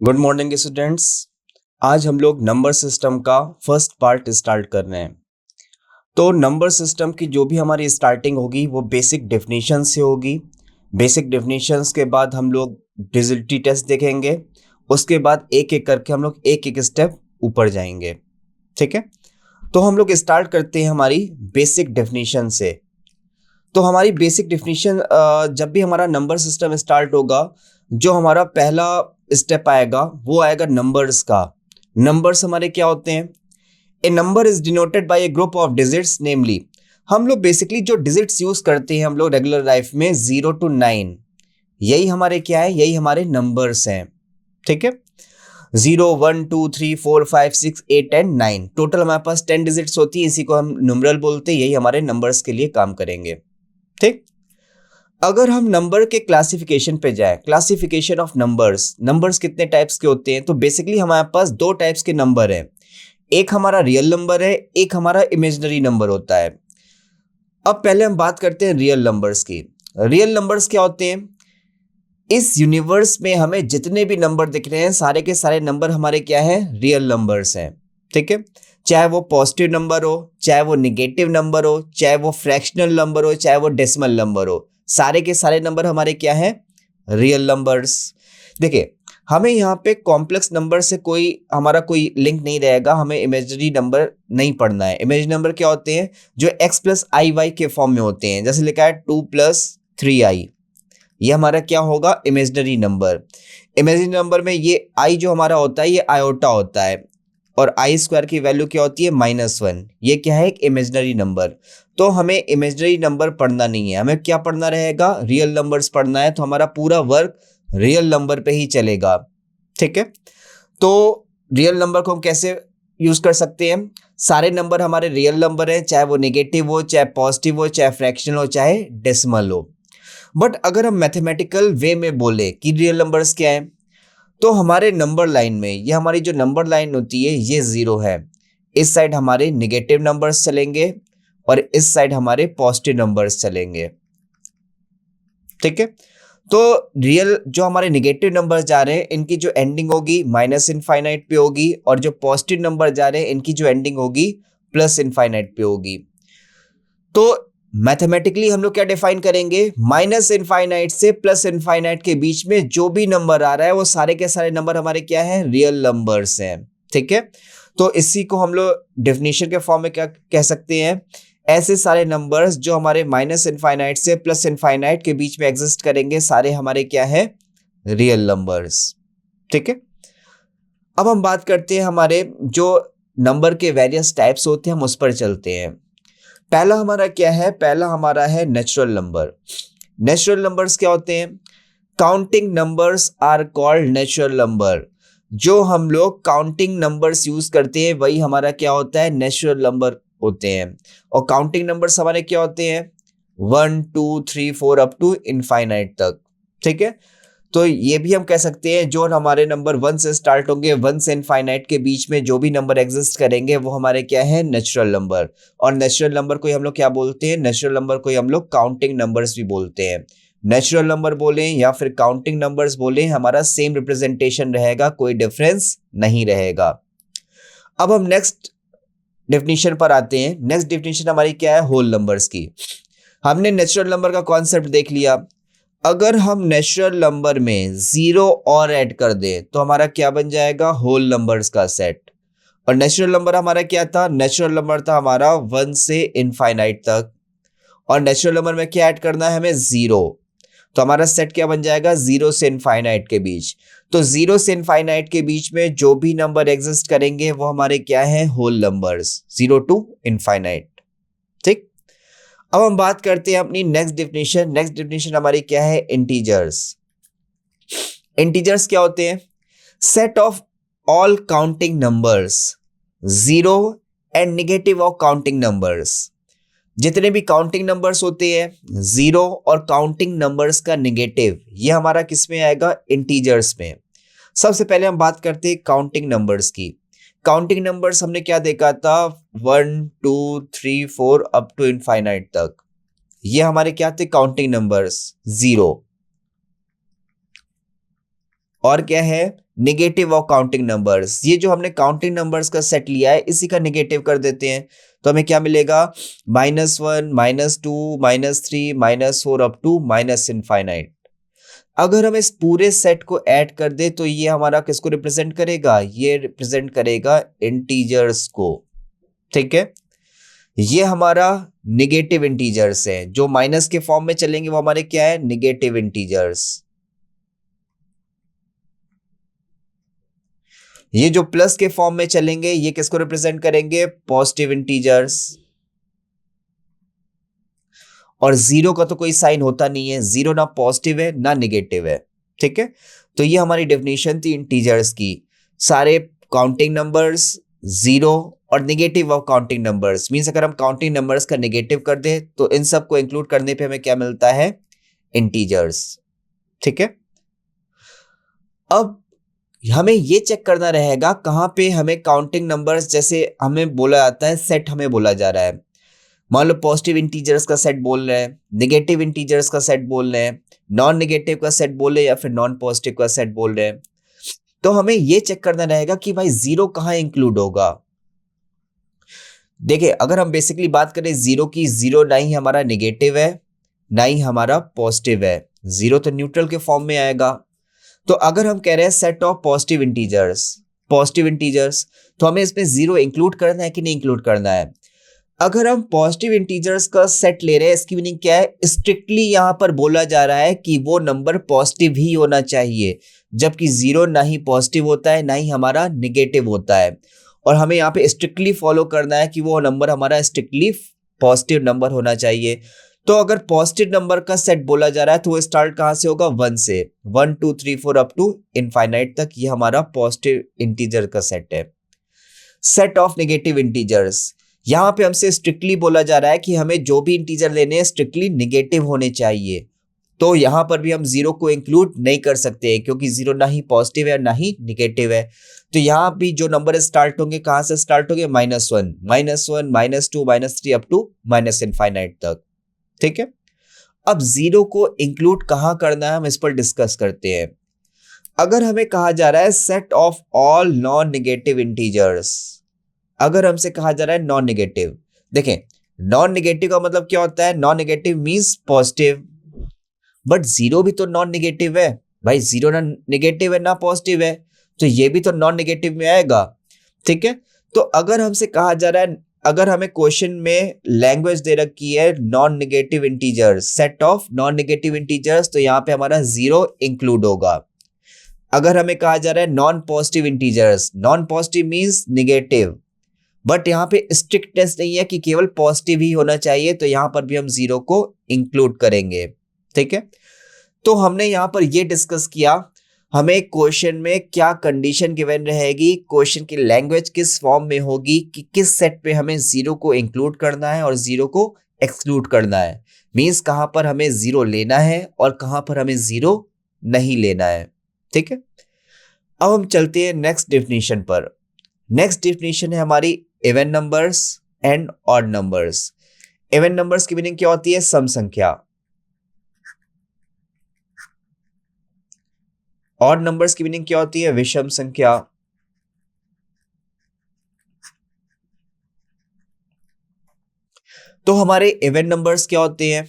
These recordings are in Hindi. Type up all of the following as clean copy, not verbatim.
Good morning students. आज हम लोग नंबर सिस्टम का फर्स्ट पार्ट स्टार्ट कर रहे हैं। तो नंबर सिस्टम की जो भी हमारी स्टार्टिंग होगी वो बेसिक डेफिनेशन से होगी। बेसिक डेफिनेशंस के बाद हम लोग डिजिटल टेस्ट देखेंगे। उसके बाद एक एक करके हम लोग एक एक स्टेप ऊपर जाएंगे। ठीक है, तो हम लोग स्टार्ट करते हैं हमारी बेसिक डेफिनेशन से। तो हमारी बेसिक डेफिनेशन, जब भी हमारा नंबर सिस्टम स्टार्ट होगा, जो हमारा पहला स्टेप आएगा वो आएगा नंबर्स का। नंबर्स हमारे क्या होते हैं? A number is denoted by a group of digits, namely हम लोग बेसिकली जो डिजिट्स यूज करते हैं हम लोग रेगुलर लाइफ में 0 to 9, यही हमारे क्या है, यही हमारे नंबर्स हैं। ठीक है, 0 1 2 3 4 5 6 8 एंड 9, टोटल हमारे पास 10 डिजिट्स होती है। इसी को हम न्यूमरल बोलते हैं। यही हमारे नंबर्स के लिए काम करेंगे। ठीक, अगर हम नंबर के क्लासिफिकेशन पे जाए, क्लासिफिकेशन ऑफ नंबर्स, नंबर्स कितने टाइप्स के होते हैं, तो बेसिकली हमारे पास दो टाइप्स के नंबर हैं। एक हमारा रियल नंबर है, एक हमारा इमेजिनरी नंबर होता है। अब पहले हम बात करते हैं रियल नंबर्स की। रियल नंबर्स क्या होते हैं? इस यूनिवर्स में हमें जितने भी नंबर दिख रहे हैं सारे के सारे नंबर हमारे क्या हैं, रियल नंबर्स हैं। ठीक है, चाहे वो पॉजिटिव नंबर हो, चाहे वो निगेटिव नंबर हो, चाहे वो फ्रैक्शनल नंबर हो, चाहे वो डेसिमल नंबर हो, सारे के सारे नंबर हमारे क्या हैं, रियल नंबर्स। देखिए, हमें यहाँ पे कॉम्प्लेक्स नंबर से कोई हमारा कोई लिंक नहीं रहेगा। हमें इमेजिनरी नंबर नहीं पढ़ना है। इमेजिनरी नंबर क्या होते हैं? जो x प्लस आई वाई के फॉर्म में होते हैं। जैसे लिखा है 2 + 3i, ये हमारा क्या होगा, इमेजिनरी नंबर। इमेजिनरी नंबर में ये i जो हमारा होता है ये आयोटा होता है, और आई स्क्वायर की वैल्यू क्या होती है, -1। ये क्या है, एक इमेजिनरी नंबर। तो हमें इमेजिनरी नंबर पढ़ना नहीं है, हमें क्या पढ़ना रहेगा, रियल नंबर्स पढ़ना है। तो हमारा पूरा वर्क रियल नंबर पे ही चलेगा। ठीक है, तो रियल नंबर को हम कैसे यूज कर सकते हैं? सारे नंबर हमारे रियल नंबर हैं, चाहे वो नेगेटिव हो, चाहे पॉजिटिव हो, चाहे फ्रैक्शनल हो, चाहे डेसिमल हो। बट अगर हम मैथमेटिकल वे में बोले कि रियल नंबर्स क्या है, तो हमारे नंबर लाइन में, ये हमारी जो नंबर लाइन होती है ये 0 है। इस साइड हमारे निगेटिव नंबर्स चलेंगे और इस साइड हमारे पॉजिटिव नंबर्स चलेंगे। ठीक है, तो रियल जो हमारे निगेटिव नंबर्स जा रहे हैं इनकी जो एंडिंग होगी माइनस इनफाइनाइट पे होगी, और जो पॉजिटिव नंबर जा रहे हैं इनकी जो एंडिंग होगी प्लस इनफाइनाइट पे होगी। तो मैथमेटिकली हम लोग क्या डिफाइन करेंगे, माइनस इनफाइनाइट से प्लस इनफाइनाइट के बीच में जो भी नंबर आ रहा है वो सारे के सारे नंबर हमारे क्या है, रियल नंबर्स हैं। ठीक है, तो इसी को हम लोग डेफिनेशन के फॉर्म में क्या कह सकते हैं, ऐसे सारे नंबर्स जो हमारे माइनस इनफाइनाइट से प्लस इनफाइनाइट के बीच में एग्जिस्ट करेंगे सारे हमारे क्या है, रियल नंबर्स। ठीक है, अब हम बात करते हैं हमारे जो नंबर के वेरियस टाइप्स होते हैं, हम उस पर चलते हैं। पहला हमारा क्या है, पहला हमारा है नेचुरल नंबर। नेचुरल नंबर्स क्या होते हैं? Counting numbers are called natural number. जो हम लोग काउंटिंग नंबर्स यूज करते हैं वही हमारा क्या होता है, नेचुरल नंबर होते हैं। और काउंटिंग नंबर्स हमारे क्या होते हैं, 1 2 3 4 अप टू इनफाइनाइट तक। ठीक है, तो ये भी हम कह सकते हैं जो हमारे नंबर 1 से स्टार्ट होंगे, 1 से इनफाइनाइट के बीच में जो भी नंबर एग्जिस्ट करेंगे वो हमारे क्या है, नेचुरल नंबर। और नेचुरल नंबर को हम लोग क्या बोलते हैं, नेचुरल नंबर को हम लोग काउंटिंग नंबर्स भी बोलते हैं। नेचुरल नंबर बोलें या फिर काउंटिंग नंबर्स बोलें, हमारा सेम रिप्रेजेंटेशन रहेगा, कोई डिफरेंस नहीं रहेगा। अब हम नेक्स्ट डेफिनेशन पर आते हैं। नेक्स्ट डेफिनेशन हमारी क्या है, होल नंबर्स की। हमने नेचुरल नंबर का कॉन्सेप्ट देख लिया। अगर हम नेचुरल नंबर में 0 और ऐड कर दें तो हमारा क्या बन जाएगा, होल नंबर्स का सेट। और नेचुरल नंबर हमारा क्या था, नेचुरल नंबर था हमारा 1 से इनफाइनाइट तक। और नेचुरल नंबर में क्या ऐड करना है हमें, 0। तो हमारा सेट क्या बन जाएगा, 0 से इनफाइनाइट के बीच। तो 0 से इनफाइनाइट के बीच में जो भी नंबर एग्जिस्ट करेंगे वो हमारे क्या है, होल नंबर्स, 0 टू इनफाइनाइट। ठीक, अब हम बात करते हैं अपनी नेक्स्ट डेफिनेशन। नेक्स्ट डेफिनेशन हमारी क्या है, इंटीजर्स। इंटीजर्स क्या होते हैं, set of all counting numbers, 0 and negative of counting numbers. जितने भी काउंटिंग नंबर्स होते हैं, 0 और काउंटिंग नंबर्स का नेगेटिव, ये हमारा किस में आएगा, इंटीजर्स में। सबसे पहले हम बात करते हैं काउंटिंग नंबर्स की। काउंटिंग नंबर्स हमने क्या देखा था, 1 2 3 4 अप टू इनफाइनाइट तक। ये हमारे क्या थे, काउंटिंग नंबर्स 0। और क्या है, नेगेटिव ऑफ काउंटिंग नंबर्स। ये जो हमने काउंटिंग नंबर्स का सेट लिया है इसी का नेगेटिव कर देते हैं, तो हमें क्या मिलेगा, -1, -2, -3, -4 अप टू माइनस इनफाइनाइट। अगर हम इस पूरे सेट को ऐड कर दे तो ये हमारा किसको रिप्रेजेंट करेगा, ये रिप्रेजेंट करेगा इंटीजर्स को। ठीक है, ये हमारा नेगेटिव इंटीजर्स है, जो माइनस के फॉर्म में चलेंगे वो हमारे क्या है, नेगेटिव इंटीजर्स। ये जो प्लस के फॉर्म में चलेंगे ये किसको रिप्रेजेंट करेंगे, पॉजिटिव इंटीजर्स। और जीरो का तो कोई साइन होता नहीं है, जीरो ना पॉजिटिव है ना नेगेटिव है। ठीक है, तो ये हमारी डेफिनेशन थी इंटीजर्स की। सारे काउंटिंग नंबर्स, जीरो और negative of counting numbers, means अगर हम काउंटिंग नंबर्स का नेगेटिव कर दें तो इन सब को इंक्लूड करने पे हमें क्या मिलता है, इंटीजर्स। ठीक है, अब हमें ये चेक करना रहेगा कहाँ पे हमें काउंटिंग नंबर्स, जैसे हमें बोला जाता है सेट, हमें बोला जा रहा है, मान लो पॉजिटिव इंटीजर्स का सेट बोल रहे हैं, नेगेटिव इंटीजर्स का सेट बोल रहे हैं, नॉन नेगेटिव का सेट बोल रहे हैं या फिर नॉन पॉजिटिव का सेट बोल रहे हैं, तो हमें ये चेक करना रहेगा कि भाई जीरो कहाँ इंक्लूड होगा। देखिए अगर हम बेसिकली बात करें जीरो की, जीरो ना ही हमारा नेगेटिव है ना ही हमारा पॉजिटिव है, जीरो तो न्यूट्रल के फॉर्म में आएगा। तो अगर हम कह रहे हैं सेट ऑफ पॉजिटिव इंटीजर्स, तो हमें इसमें जीरो इंक्लूड करना है कि नहीं इंक्लूड करना है। अगर हम पॉजिटिव इंटीजर्स का सेट ले रहे हैं, इसकी मीनिंग क्या है, स्ट्रिक्टली यहां पर बोला जा रहा है कि वो नंबर पॉजिटिव ही होना चाहिए, जबकि जीरो ना ही पॉजिटिव होता है ना ही हमारा नेगेटिव होता है। और हमें यहाँ पे स्ट्रिक्टली फॉलो करना है कि वो नंबर हमारा स्ट्रिक्टली पॉजिटिव नंबर होना चाहिए। तो अगर पॉजिटिव नंबर का सेट बोला जा रहा है तो वो स्टार्ट कहाँ से होगा, 1 से, 1 2 3 4 अप टू इनफाइनाइट तक, ये हमारा पॉजिटिव इंटीजर का सेट है। सेट ऑफ नेगेटिव इंटीजर्स, यहां पे हमसे स्ट्रिक्टली बोला जा रहा है कि हमें जो भी इंटीजर लेने हैं स्ट्रिक्टली नेगेटिव होने चाहिए। तो यहां पर भी हम जीरो को इंक्लूड नहीं कर सकते क्योंकि जीरो ना ही पॉजिटिव है ना ही नेगेटिव है। तो यहां भी जो नंबर स्टार्ट होंगे कहां से स्टार्ट होंगे, -1, -1, -2, -3 अप टू माइनस इनफाइनाइट तक। ठीक है, अब जीरो को इंक्लूड कहां करना है हम इस पर डिस्कस करते हैं। अगर हमें कहा जा रहा है set of all non negative integers, अगर हमसे कहा जा रहा है नॉन नेगेटिव, देखें नॉन नेगेटिव का मतलब क्या होता है, non negative means positive, but zero भी तो नॉन नेगेटिव है भाई, जीरो ना नेगेटिव है ना पॉजिटिव है, तो ये भी तो नॉन नेगेटिव में आएगा। ठीक है, तो अगर हमसे कहा जा रहा है, अगर हमें क्वेश्चन में लैंग्वेज दे रखी है non negative integers, set of non negative integers, तो यहाँ पे हमारा जीरो इंक्लूड होगा। अगर हमें कहा जा रहा है non positive integers, non positive means negative, but यहाँ पे स्ट्रिक्टनेस नहीं है कि केवल पॉजिटिव ही होना चाहिए, तो यहाँ पर भी हम जीरो को इंक्लूड करेंगे। ठीक है, तो हमने यहाँ पर ये डिस्कस किया हमें क्वेश्चन में क्या कंडीशन गिवन रहेगी, क्वेश्चन की लैंग्वेज किस फॉर्म में होगी, कि किस सेट पे हमें जीरो को इंक्लूड करना है और जीरो को एक्सक्लूड करना है, मींस कहां पर हमें जीरो लेना है और कहां पर हमें जीरो नहीं लेना है। ठीक है, अब हम चलते हैं नेक्स्ट डेफिनेशन पर। नेक्स्ट डेफिनेशन है हमारी even numbers and odd numbers. Even numbers की मीनिंग क्या होती है, सम संख्या। ऑड नंबर्स की मीनिंग क्या होती है, विषम संख्या। तो हमारे इवन नंबर्स क्या होते हैं,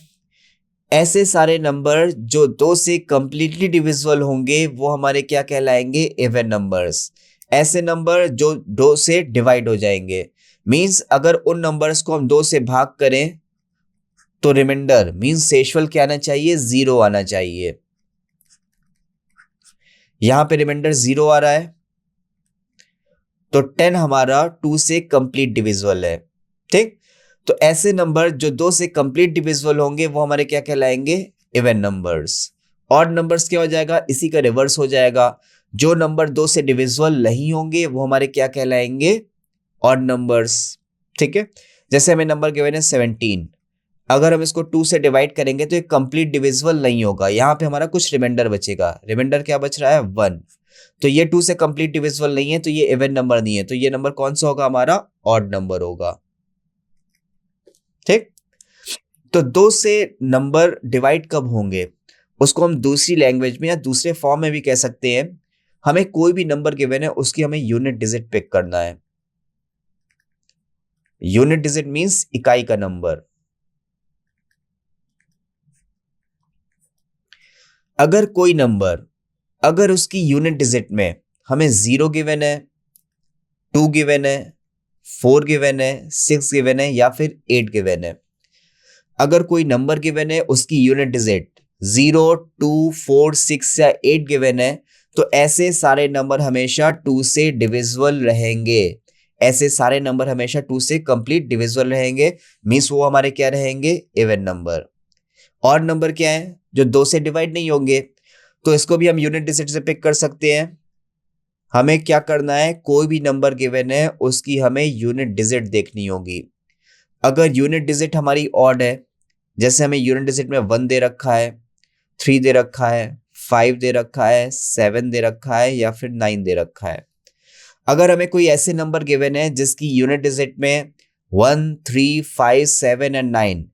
ऐसे सारे नंबर जो दो से कंप्लीटली डिविजिबल होंगे वो हमारे क्या कहलाएंगे, इवन नंबर्स। ऐसे नंबर जो दो से डिवाइड हो जाएंगे, मींस अगर उन नंबर्स को हम दो से भाग करें तो रिमाइंडर मींस शेषफल क्या आना चाहिए, जीरो आना चाहिए। यहां पे रिमाइंडर जीरो आ रहा है, तो 10 हमारा 2 से कंप्लीट डिविजिबल है। ठीक, तो ऐसे नंबर जो दो से कंप्लीट डिविजिबल होंगे वो हमारे क्या कहलाएंगे, इवन नंबर्स। ऑड नंबर्स क्या हो जाएगा, इसी का रिवर्स हो जाएगा, जो नंबर दो से डिविजिबल नहीं होंगे वो हमारे क्या कहलाएंगे, ऑड नंबर्स। ठीक है, जैसे हमें नंबर गिवन है 17, अगर हम इसको 2 से डिवाइड करेंगे तो ये कंप्लीट डिविजिबल नहीं होगा, यहाँ पे हमारा कुछ रिमाइंडर बचेगा। रिमाइंडर क्या बच रहा है, 1, तो ये 2 से कंप्लीट डिविजिबल नहीं है, तो ये इवन नंबर नहीं है, तो ये नंबर कौन सा होगा, हमारा ऑड नंबर होगा। ठीक, तो दो से नंबर डिवाइड कब होंगे, उसको हम दूसरी लैंग्वेज में या दूसरे फॉर्म में भी कह सकते हैं, हमें कोई भी नंबर गिवन है उसकी हमें यूनिट डिजिट पिक करना है। यूनिट डिजिट मींस इकाई का नंबर। अगर कोई नंबर, अगर उसकी यूनिट डिजिट में हमें 0 गिवन है, 2 गिवन है, 4 गिवन है, 6 गिवन है या फिर 8 गिवन है, अगर कोई नंबर गिवन है उसकी यूनिट डिजिट 0, 2, 4, 6 या 8 गिवन है, तो ऐसे सारे नंबर हमेशा 2 से डिविजिबल रहेंगे। ऐसे सारे नंबर हमेशा 2 से कंप्लीट डिविजिबल रहेंगे, मींस वो हमारे क्या रहेंगे, इवन नंबर। और नंबर क्या है जो 2 से डिवाइड नहीं होंगे, तो इसको भी हम यूनिट डिजिट से पिक कर सकते हैं। हमें क्या करना है, कोई भी नंबर गिवन है उसकी हमें यूनिट डिजिट देखनी होगी। अगर यूनिट डिजिट हमारी ऑड है, जैसे हमें यूनिट डिजिट में 1 दे रखा है, 3 दे रखा है, 5 दे रखा है, 7 दे रखा है या फिर 9 दे रखा है। अगर हमें कोई ऐसे नंबर गिवन है जिसकी यूनिट डिजिट में 1, 3, 5, 7 एंड 9,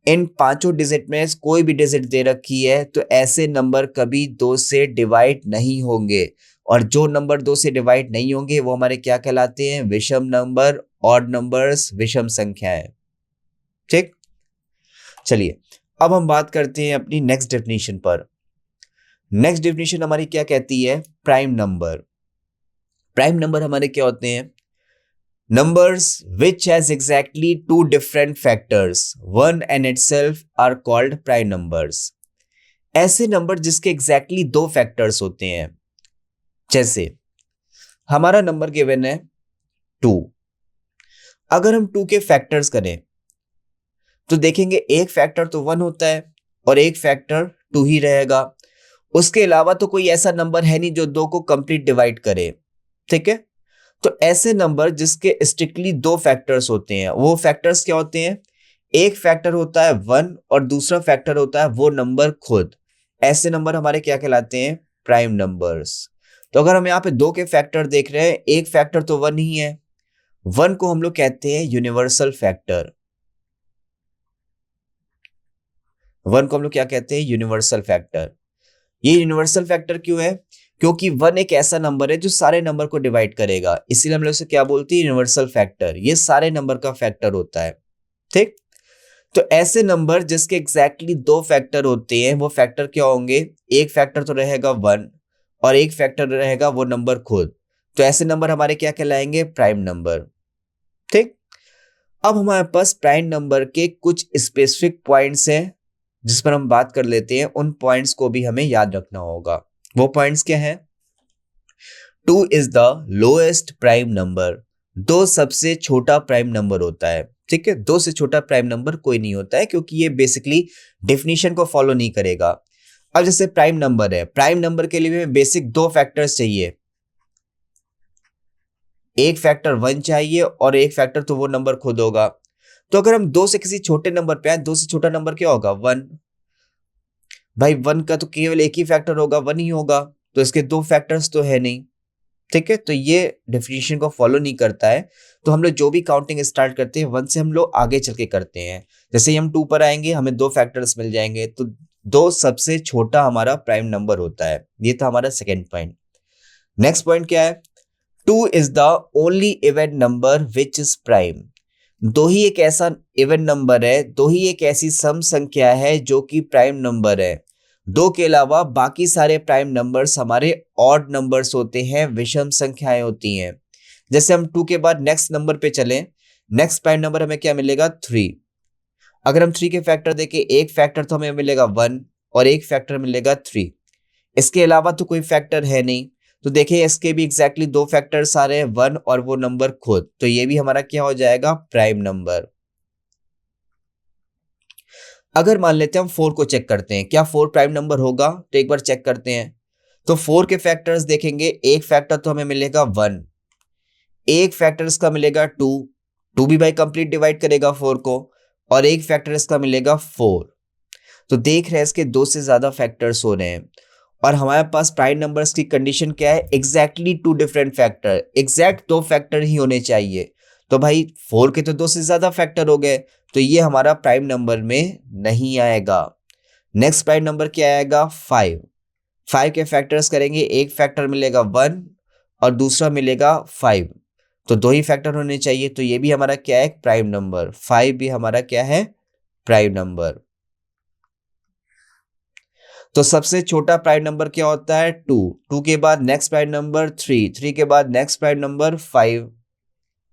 इन पांचों डिजिट में कोई भी डिजिट दे रखी है, तो ऐसे नंबर कभी 2 से डिवाइड नहीं होंगे। और जो नंबर 2 से डिवाइड नहीं होंगे वो हमारे क्या कहलाते हैं, विषम नंबर, ऑड नंबर्स, विषम संख्याएं। ठीक, चलिए अब हम बात करते हैं अपनी नेक्स्ट डेफिनेशन पर। नेक्स्ट डेफिनेशन हमारी क्या कहती है, प्राइम नंबर। प्राइम नंबर हमारे क्या होते हैं, numbers which has exactly 2 different factors, one and itself are called prime numbers। ऐसे नंबर जिसके एग्जैक्टली 2 फैक्टर्स होते हैं, जैसे हमारा नंबर गिवन है 2, अगर हम 2 के फैक्टर्स करें तो देखेंगे एक फैक्टर तो 1 होता है और एक फैक्टर 2 ही रहेगा। उसके अलावा तो कोई ऐसा नंबर है नहीं जो 2 को कंप्लीट डिवाइड करे। ठीक है, तो ऐसे नंबर जिसके स्ट्रिक्टली 2 फैक्टर्स होते हैं, वो फैक्टर्स क्या होते हैं, एक फैक्टर होता है 1 और दूसरा फैक्टर होता है वो नंबर खुद। ऐसे नंबर हमारे क्या कहलाते हैं, प्राइम नंबर्स। तो अगर हम यहाँ पे 2 के फैक्टर देख रहे हैं, एक फैक्टर तो 1 ही है, 1 को हम लोग कहते हैं यूनिवर्सल फैक्टर। 1 को हम लोग क्या कहते हैं, यूनिवर्सल फैक्टर। ये यूनिवर्सल फैक्टर क्यों है, क्योंकि 1 एक ऐसा नंबर है जो सारे नंबर को डिवाइड करेगा, इसीलिए हम लोग इसे क्या बोलते हैं, यूनिवर्सल फैक्टर। ये सारे नंबर का फैक्टर होता है। ठीक, तो ऐसे नंबर जिसके एग्जैक्टली 2 फैक्टर होते हैं वो फैक्टर क्या होंगे, एक फैक्टर तो रहेगा 1 और एक फैक्टर रहेगा वो नंबर खुद। तो ऐसे नंबर हमारे क्या कहलाएंगे, प्राइम नंबर। ठीक, अब हमारे पास प्राइम नंबर के कुछ स्पेसिफिक पॉइंट्स हैं जिस पर हम बात कर लेते हैं। उन पॉइंट्स को भी हमें याद रखना होगा। वो पॉइंट्स क्या है, 2 is the lowest prime number. 2 सबसे छोटा प्राइम नंबर होता है। ठीक है, 2 से छोटा प्राइम नंबर कोई नहीं होता है, क्योंकि ये बेसिकली डेफिनेशन को फॉलो नहीं करेगा। अब जैसे प्राइम नंबर है, प्राइम नंबर के लिए बेसिक 2 फैक्टर्स चाहिए, एक फैक्टर 1 चाहिए और एक फैक्टर तो वो नंबर खुद होगा। तो अगर हम 2 से किसी छोटे नंबर पे आए, 2 से छोटा नंबर क्या होगा, 1। भाई 1 का तो केवल एक ही फैक्टर होगा, 1 ही होगा, तो इसके 2 फैक्टर्स तो है नहीं। ठीक है, तो ये डेफिनेशन को फॉलो नहीं करता है। तो हम लोग जो भी काउंटिंग स्टार्ट करते हैं 1 से हम लोग आगे चल के करते हैं। जैसे ही हम 2 पर आएंगे हमें 2 फैक्टर्स मिल जाएंगे, तो 2 सबसे छोटा हमारा प्राइम नंबर होता है। ये था हमारा सेकेंड पॉइंट। नेक्स्ट पॉइंट क्या है, 2 is the only even number which is prime. 2 ही एक ऐसा इवन नंबर है, 2 ही एक ऐसी सम संख्या है जो कि प्राइम नंबर है। 2 के अलावा बाकी सारे प्राइम नंबर्स हमारे ऑड नंबर्स होते हैं, विषम संख्याएं होती हैं। जैसे हम 2 के बाद नेक्स्ट नंबर पे चलें, नेक्स्ट प्राइम नंबर हमें क्या मिलेगा, 3। अगर हम 3 के फैक्टर देखें, एक फैक्टर तो हमें मिलेगा 1 और एक फैक्टर मिलेगा 3। इसके अलावा तो कोई फैक्टर है नहीं, तो देखिए इसके भी एग्जैक्टली 2 फैक्टर्स आ रहे हैं, 1 और वो नंबर खुद। तो ये भी हमारा क्या हो जाएगा, प्राइम नंबर। अगर मान लेते हैं हम 4 को चेक करते हैं, क्या 4 प्राइम नंबर होगा, तो एक बार चेक करते हैं। तो 4 के फैक्टर्स देखेंगे, एक फैक्टर तो हमें मिलेगा 1, एक फैक्टर इसका मिलेगा 2 भी भाई कंप्लीट डिवाइड करेगा 4 को, और एक फैक्टर इसका मिलेगा 4। तो देख रहे हैं इसके 2 से ज्यादा फैक्टर्स हो रहे हैं। और हमारे पास प्राइम नंबर्स की कंडीशन क्या है, exactly 2 different factor, exact 2 factor ही होने चाहिए। तो भाई 4 के तो 2 से ज्यादा फैक्टर हो गए, तो ये हमारा प्राइम नंबर में नहीं आएगा। नेक्स्ट प्राइम नंबर क्या आएगा 5। 5 के फैक्टर्स करेंगे, एक फैक्टर मिलेगा 1 और दूसरा मिलेगा 5, तो दो ही फैक्टर होने चाहिए, तो ये भी हमारा क्या है प्राइम नंबर, 5 भी हमारा क्या है प्राइम नंबर। तो सबसे छोटा प्राइम नंबर क्या होता है 2, 2 के बाद नेक्स्ट प्राइम नंबर 3, 3 के बाद नेक्स्ट प्राइम नंबर 5।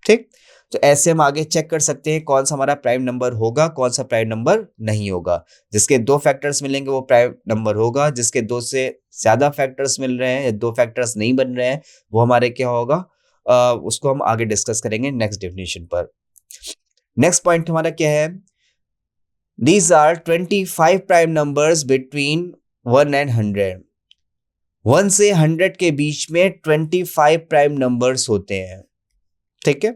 ठीक, तो ऐसे हम आगे चेक कर सकते हैं कौन सा हमारा प्राइम नंबर होगा, कौन सा प्राइम नंबर नहीं होगा। जिसके दो फैक्टर्स मिलेंगे वो प्राइम नंबर होगा, जिसके दो से ज्यादा फैक्टर्स मिल रहे हैं या दो फैक्टर्स नहीं बन रहे हैं वो हमारे क्या होगा, उसको हम आगे डिस्कस करेंगे नेक्स्ट डेफिनेशन पर। नेक्स्ट पॉइंट हमारा क्या है, these are 25 prime numbers between 1 and 100। 1 से 100 के बीच में 25 प्राइम नंबर्स होते हैं। ठीक है,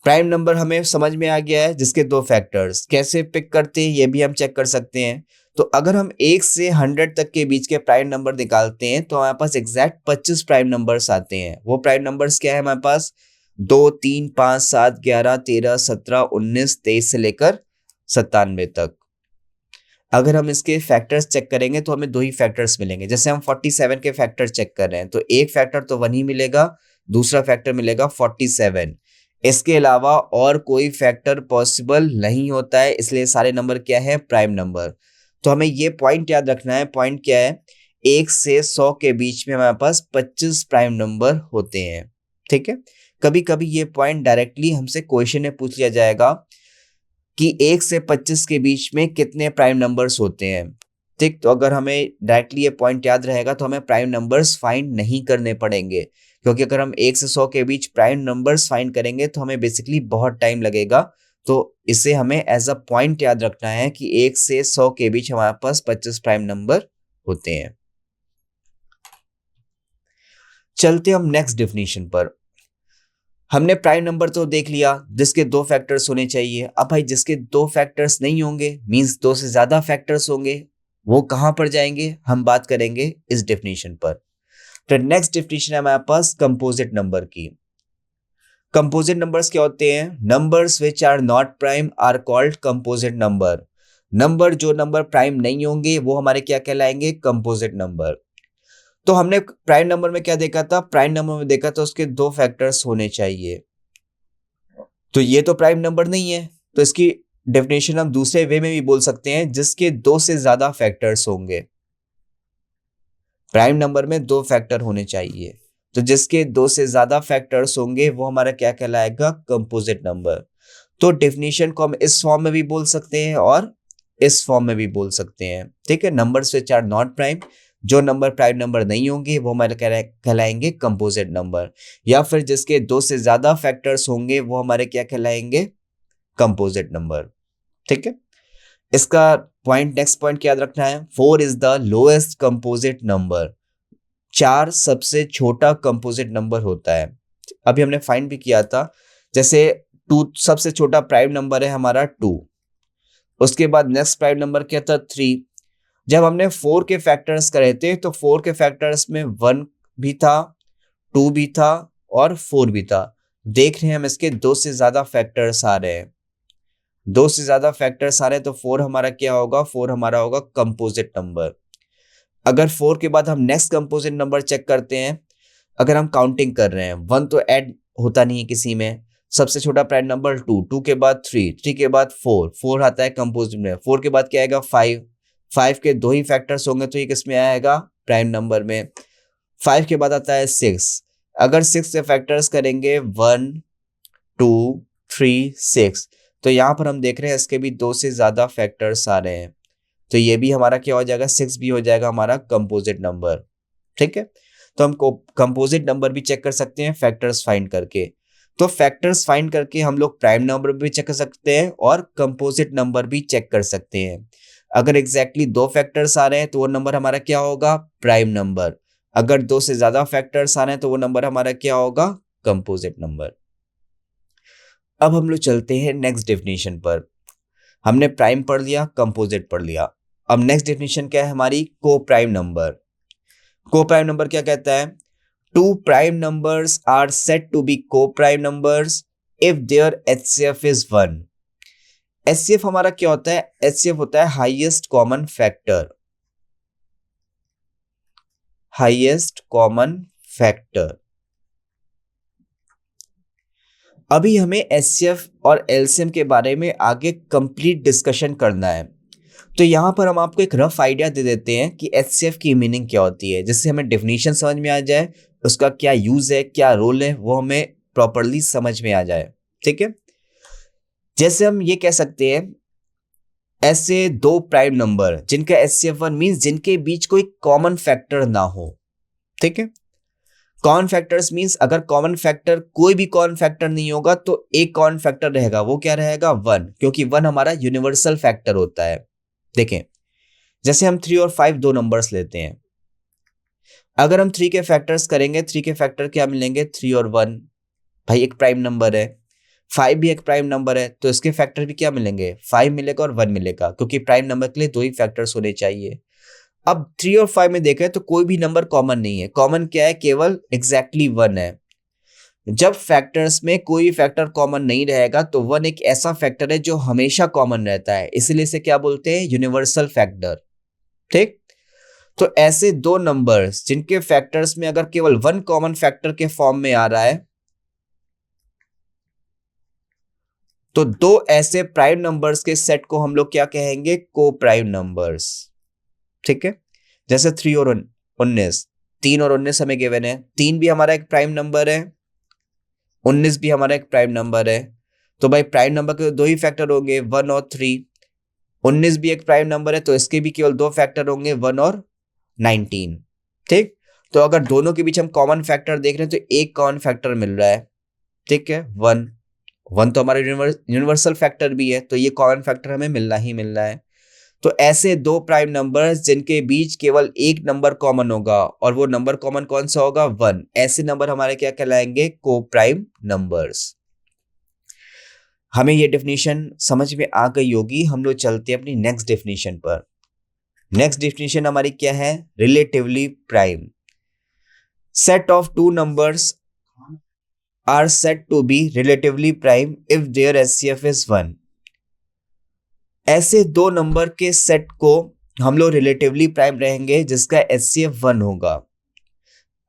प्राइम नंबर हमें समझ में आ गया है, जिसके दो फैक्टर्स कैसे पिक करते हैं ये भी हम चेक कर सकते हैं। तो अगर हम 1 से 100 तक के बीच के प्राइम नंबर निकालते हैं तो हमारे पास एग्जैक्ट 25 प्राइम नंबर्स आते हैं। वो प्राइम नंबर्स क्या है हमारे पास, 2, 3, 5, 7, 11, 13, 17, 19, 23 से लेकर 97 तक। अगर हम इसके फैक्टर्स चेक करेंगे तो हमें दो ही फैक्टर्स मिलेंगे। जैसे हम 47 के फैक्टर चेक कर रहे हैं तो एक फैक्टर तो 1 ही मिलेगा, दूसरा फैक्टर मिलेगा 47। इसके अलावा और कोई फैक्टर पॉसिबल नहीं होता है, इसलिए सारे नंबर क्या है प्राइम नंबर। तो हमें ये पॉइंट याद रखना है। पॉइंट क्या है, 1 से 100 के बीच में हमारे पास 25 प्राइम नंबर होते हैं। ठीक है, कभी कभी ये पॉइंट डायरेक्टली हमसे क्वेश्चन में पूछ लिया जाएगा कि 1 से 25 के बीच में कितने प्राइम नंबर्स होते हैं। ठीक, तो अगर हमें डायरेक्टली ये पॉइंट याद रहेगा तो हमें प्राइम नंबर्स फाइंड नहीं करने पड़ेंगे, क्योंकि अगर हम 1 से 100 के बीच प्राइम नंबर्स फाइंड करेंगे तो हमें बेसिकली बहुत टाइम लगेगा। तो इसे हमें एज अ पॉइंट याद रखना है कि 1 से 100 के बीच हमारे पास 25 प्राइम नंबर होते हैं। चलते हम नेक्स्ट डेफिनेशन पर। हमने प्राइम नंबर तो देख लिया जिसके दो फैक्टर्स होने चाहिए। अब भाई जिसके दो फैक्टर्स नहीं होंगे, मींस दो से ज्यादा फैक्टर्स होंगे, वो कहां पर जाएंगे, हम बात करेंगे इस डेफिनेशन पर। तो नेक्स्ट डेफिनेशन है हमारे पास कंपोजिट नंबर की। कंपोजिट नंबर्स क्या होते हैं, numbers which are not prime are called composite number. Number जो नंबर प्राइम नहीं होंगे वो हमारे क्या कहलाएंगे, कंपोजिट नंबर। तो हमने प्राइम नंबर में क्या देखा था, प्राइम नंबर में देखा था उसके दो फैक्टर्स होने चाहिए। तो ये तो प्राइम नंबर नहीं है, तो इसकी डेफिनेशन हम दूसरे वे में भी बोल सकते हैं, जिसके दो से ज्यादा फैक्टर्स होंगे। प्राइम नंबर में दो फैक्टर होने चाहिए, तो जिसके दो से ज्यादा फैक्टर्स होंगे वो हमारा क्या कहलाएगा, कंपोजिट नंबर। तो डेफिनेशन को हम इस फॉर्म में भी बोल सकते हैं और इस फॉर्म में भी बोल सकते हैं। ठीक है, numbers which are not prime, जो नंबर प्राइम नंबर नहीं होंगे वो हमारे कहलाएंगे कंपोजिट नंबर, या फिर जिसके दो से ज्यादा फैक्टर्स होंगे वो हमारे क्या कहलाएंगे, कंपोजिट नंबर। ठीक है, इसका पॉइंट, नेक्स्ट पॉइंट क्या याद रखना है, 4 is the lowest composite number. 4 सबसे छोटा कंपोजिट नंबर होता है। अभी हमने फाइंड भी किया था, जैसे 2 सबसे छोटा प्राइम नंबर है हमारा 2, उसके बाद नेक्स्ट प्राइम नंबर क्या था 3। जब हमने 4 के फैक्टर्स करे थे तो 4 के फैक्टर्स में 1 भी था, 2 भी था और 4 भी था। देख रहे हैं हम इसके दो से ज्यादा फैक्टर्स आ रहे हैं, दो से ज्यादा फैक्टर्स आ रहे हैं, तो 4 हमारा क्या होगा, 4 हमारा होगा कंपोजिट नंबर। अगर 4 के बाद हम नेक्स्ट कंपोजिट नंबर चेक करते हैं, अगर हम काउंटिंग कर रहे हैं, 1 तो ऐड होता नहीं है किसी में, सबसे छोटा प्राइम नंबर 2, 2 के बाद 3, 3 के बाद 4, 4 आता है कंपोजिट में, 4 के बाद क्या आएगा 5, 5 के दो ही फैक्टर्स होंगे तो ये किस में आएगा, प्राइम नंबर में। 5 के बाद आता है 6, अगर 6 से फैक्टर्स करेंगे 1, 2, 3, 6, तो यहाँ पर हम देख रहे हैं इसके भी दो से ज्यादा फैक्टर्स आ रहे हैं, तो ये भी हमारा क्या हो जाएगा, 6 भी हो जाएगा हमारा कंपोजिट नंबर। ठीक है, तो हम कंपोजिट नंबर भी चेक कर सकते हैं फैक्टर्स फाइंड करके। तो फैक्टर्स फाइंड करके हम लोग प्राइम नंबर भी चेक कर सकते हैं और कंपोजिट नंबर भी चेक कर सकते हैं। अगर एग्जैक्टली दो फैक्टर्स आ रहे हैं तो वो नंबर हमारा क्या होगा, प्राइम नंबर। अगर दो से ज्यादा फैक्टर्स आ रहे हैं तो वो नंबर हमारा क्या होगा, कंपोजिट नंबर। अब हम लोग चलते हैं नेक्स्ट डेफिनेशन पर। हमने प्राइम पढ़ लिया, कंपोजिट पढ़ लिया। अब नेक्स्ट डेफिनेशन क्या है हमारी, coprime number. Coprime number क्या कहता है, two prime numbers are said to be coprime numbers if there HCF is 1। HCF हमारा क्या होता है? HCF होता है highest common factor, highest common factor. अभी हमें HCF और LCM के बारे में आगे कंप्लीट डिस्कशन करना है, तो यहाँ पर हम आपको एक रफ आइडिया दे देते हैं कि HCF की मीनिंग क्या होती है, जिससे हमें डेफिनेशन समझ में आ जाए, उसका क्या यूज है, क्या रोल है, वो हमें प्रॉपरली समझ में आ जाए। ठीक है, जैसे हम ये कह सकते हैं, ऐसे दो प्राइम नंबर जिनका HCF 1 मीन्स जिनके बीच कोई कॉमन फैक्टर ना हो। ठीक है, कॉमन फैक्टर्स मींस अगर कॉमन फैक्टर कोई भी कॉमन फैक्टर नहीं होगा तो एक कॉमन फैक्टर रहेगा, वो क्या रहेगा? 1, क्योंकि 1 हमारा यूनिवर्सल फैक्टर होता है। देखें, जैसे हम 3 और 5 दो नंबर्स लेते हैं, अगर हम 3 के फैक्टर्स करेंगे, 3 के फैक्टर क्या मिलेंगे? 3 और 1, भाई एक प्राइम नंबर है। 5 भी एक प्राइम नंबर है, तो इसके फैक्टर भी क्या मिलेंगे? 5 मिलेगा और 1 मिलेगा, क्योंकि प्राइम नंबर के लिए दो ही फैक्टर्स होने चाहिए। अब 3 और 5 में देखें तो कोई भी नंबर कॉमन नहीं है, कॉमन क्या है? केवल एग्जैक्टली 1 है। जब फैक्टर्स में कोई फैक्टर कॉमन नहीं रहेगा तो 1 एक ऐसा फैक्टर है जो हमेशा कॉमन रहता है, इसलिए इसे क्या बोलते हैं? Universal factor. ठीक, तो ऐसे दो नंबर्स जिनके फैक्टर्स में अगर केवल 1 कॉमन फैक्टर के फॉर्म में आ रहा है, तो दो ऐसे प्राइम नंबर्स के सेट को हम लोग क्या कहेंगे? को प्राइम नंबर्स। ठीक है, जैसे 3 और 19, 3 और 19 हमें गिवन है, 3 भी हमारा एक प्राइम नंबर है, 19 भी हमारा एक प्राइम नंबर है। तो भाई प्राइम नंबर के दो ही फैक्टर होंगे, 1 और 3। 19 भी एक प्राइम नंबर है, तो इसके भी केवल दो फैक्टर होंगे, 1 और 19। ठीक, तो अगर दोनों के बीच हम कॉमन फैक्टर देख रहे हैं तो एक कॉमन फैक्टर मिल रहा है। ठीक है, 1 1 तो हमारा यूनिवर्सल फैक्टर भी है, तो ये कॉमन फैक्टर हमें मिलना ही मिलना है। तो ऐसे दो प्राइम नंबर्स जिनके बीच केवल एक नंबर कॉमन होगा, और वो नंबर कॉमन कौन सा होगा? 1, ऐसे नंबर हमारे क्या कहलाएंगे? को प्राइम नंबर्स। हमें ये डेफिनेशन समझ में आ गई होगी, हम लोग चलते हैं अपनी नेक्स्ट डेफिनेशन पर। नेक्स्ट डेफिनेशन हमारी क्या है? Relatively prime. Set of two numbers are said to be relatively prime if there HCF is 1। ऐसे दो नंबर के सेट को हम लोग रिलेटिवली प्राइम रहेंगे जिसका HCF 1 होगा।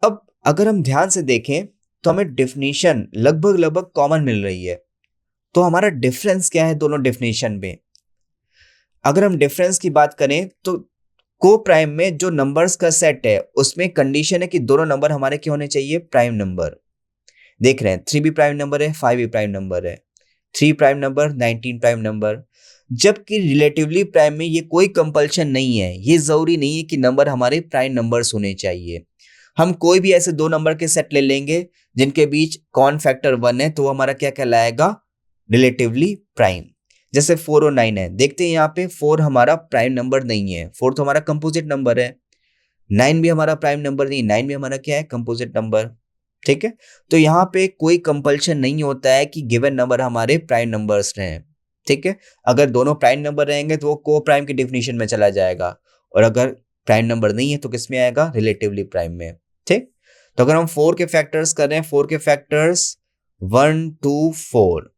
अब अगर हम ध्यान से देखें तो हमें डेफिनेशन लगभग कॉमन मिल रही है, तो हमारा डिफरेंस क्या है दोनों डेफिनेशन में? अगर हम डिफरेंस की बात करें तो को प्राइम में जो नंबर्स का सेट है उसमें कंडीशन है कि दोनों नंबर हमारे क्या होने चाहिए? Prime number. देख रहे हैं 3 भी प्राइम नंबर है, 5 भी प्राइम नंबर है, 3 प्राइम नंबर, 19 प्राइम नंबर। जबकि रिलेटिवली प्राइम में ये कोई कंपल्शन नहीं है, ये जरूरी नहीं है कि नंबर हमारे प्राइम नंबर्स होने चाहिए। हम कोई भी ऐसे दो नंबर के सेट ले लेंगे जिनके बीच कॉमन फैक्टर 1 है, तो वो हमारा क्या कहलाएगा? Relatively prime. जैसे 4 और 9 है, देखते हैं यहाँ पे 4 हमारा प्राइम नंबर नहीं है, 4 तो हमारा कंपोजिट नंबर है। 9 भी हमारा प्राइम नंबर नहीं, 9 भी हमारा क्या है? Composite number. ठीक है, तो यहाँ पे कोई कंपल्शन नहीं होता है कि गिवन नंबर हमारे प्राइम नंबर्स रहें। ठीक है, अगर दोनों प्राइम नंबर रहेंगे तो वो को प्राइम की डेफिनेशन में चला जाएगा, और अगर प्राइम नंबर नहीं है तो किस में आएगा? रिलेटिवली प्राइम में। ठीक, तो अगर हम 4 के फैक्टर्स कर रहे हैं, 4 के फैक्टर्स 1 2 4,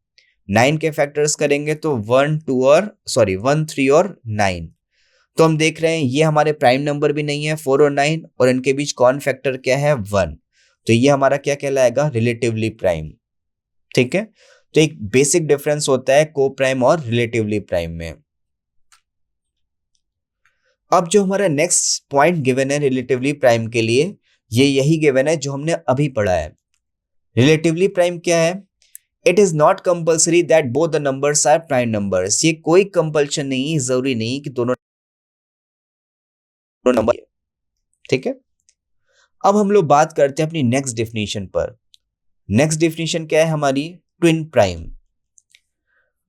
9 के फैक्टर्स करेंगे तो 1 3 और 9। तो हम देख रहे हैं ये हमारे प्राइम नंबर भी नहीं है 4 और 9, और इनके बीच कॉमन फैक्टर क्या है? 1। तो ये हमारा क्या कहलाएगा? Relatively prime. ठीक है, तो एक बेसिक डिफरेंस होता है को प्राइम और रिलेटिवली प्राइम में। अब जो हमारा नेक्स्ट पॉइंट गिवन है रिलेटिवली प्राइम के लिए, ये यही गिवन है जो हमने अभी पढ़ा है। रिलेटिवली प्राइम क्या है? It is not compulsory that both the numbers are prime numbers. ये कोई कंपल्शन नहीं, जरूरी नहीं कि दोनों नंबर। ठीक है, अब हम लोग बात करते हैं अपनी नेक्स्ट डेफिनेशन पर। नेक्स्ट डेफिनेशन क्या है हमारी? Twin prime.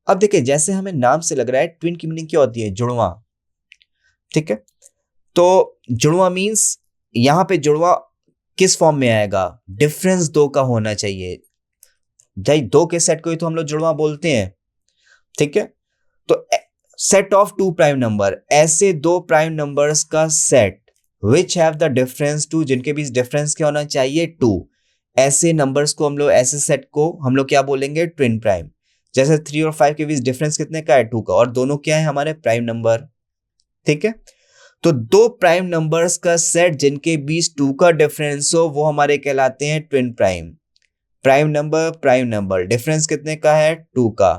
अब देखिए, जैसे हमें नाम से लग रहा है, ट्विन की मीनिंग क्या होती है? जुड़वा। ठीक है, तो जुड़वा मींस यहां पे जुड़वा किस फॉर्म में आएगा? डिफरेंस दो का होना चाहिए। भाई दो के सेट को ही तो हम लोग जुड़वा बोलते हैं। ठीक है, तो set of two prime number, ऐसे दो प्राइम नंबर्स का set which have the difference two, जिनके बीच डिफरेंस क्या होना चाहिए? 2। ऐसे नंबर्स को हम लोग, ऐसे सेट को हम लोग क्या बोलेंगे? Twin prime. जैसे 3 और 5 के बीच डिफरेंस कितने का है, 2 का, और दोनों क्या है हमारे प्राइम नंबर, ठीक है। तो दो प्राइम नंबर्स का सेट जिनके बीच 2 का डिफरेंस हो वो हमारे कहलाते हैं twin prime. Prime number difference कितने का है, 2 का।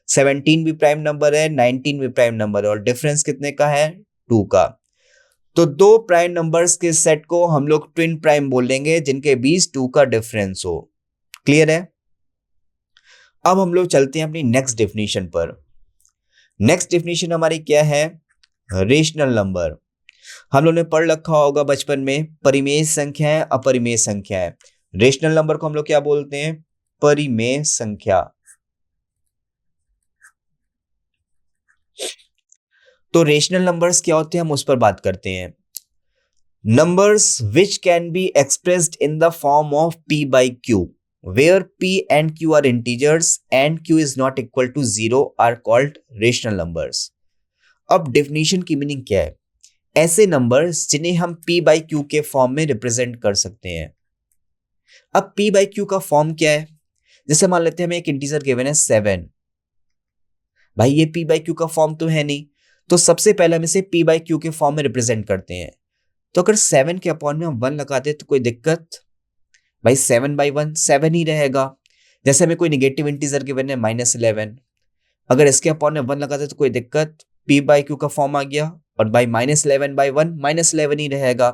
17 भी प्राइम नंबर है, 19 भी प्राइम नंबर है, और डिफरेंस कितने का है, 2 का। तो दो प्राइम नंबर्स के सेट को हम लोग ट्विन प्राइम बोलेंगे जिनके बीच 2 का डिफरेंस हो। क्लियर है। अब हम लोग चलते हैं अपनी नेक्स्ट डेफिनेशन पर। नेक्स्ट डेफिनेशन हमारी क्या है, रेशनल नंबर। हम लोगों ने पढ़ रखा होगा बचपन में, परिमेय संख्याएं अपरिमेय संख्याएं। रेशनल नंबर को हम लोग क्या बोलते हैं, परिमेय संख्या। तो रेशनल नंबर्स क्या होते हैं हम उस पर बात करते हैं। Numbers which can be expressed in the form of p by q where p and q are integers and q is not equal to 0 are called rational numbers। अब डेफिनेशन की मीनिंग क्या है, ऐसे नंबर्स जिन्हें हम p by q के फॉर्म में रिप्रेजेंट कर सकते हैं। अब p by q का फॉर्म क्या है, जैसे मान लेते हैं हमें एक इंटीजर गिवन है 7। भाई ये p by q का फॉर्म तो है नहीं, तो सबसे पहले हम इसे p by q के फॉर्म में रिप्रेजेंट करते हैं। तो अगर 7 के अपॉन में हम 1 लगाते तो कोई दिक्कत, भाई 7 by 1 7 ही रहेगा। जैसे हमें कोई निगेटिव इंटीजर गिवन है -11, अगर इसके अपॉन में 1 लगाते तो कोई दिक्कत, p by q का फॉर्म आ गया, और बाई -11 by 1 -11 ही रहेगा।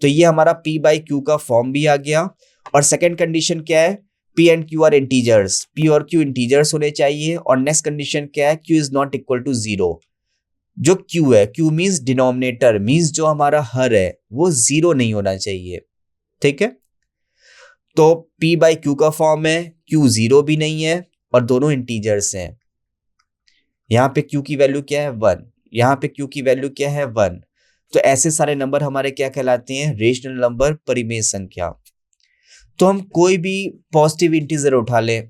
तो ये हमारा p by q का फॉर्म भी आ गया। और सेकेंड कंडीशन क्या है, p and q are integers, p और q इंटीजर्स होने चाहिए। और नेक्स्ट कंडीशन क्या है, q is not equal to 0। जो q है, q मीन्स डिनोमिनेटर, मीन्स जो हमारा हर है वो 0 नहीं होना चाहिए, ठीक है। तो p by q का फॉर्म है, q 0 भी नहीं है, और दोनों इंटीजर्स हैं। यहाँ पे q की वैल्यू क्या है 1, यहाँ पे q की वैल्यू क्या है 1। तो ऐसे सारे नंबर हमारे क्या कहलाते हैं, रेशनल नंबर, परिमेय संख्या। तो हम कोई भी पॉजिटिव इंटीजर उठा ले,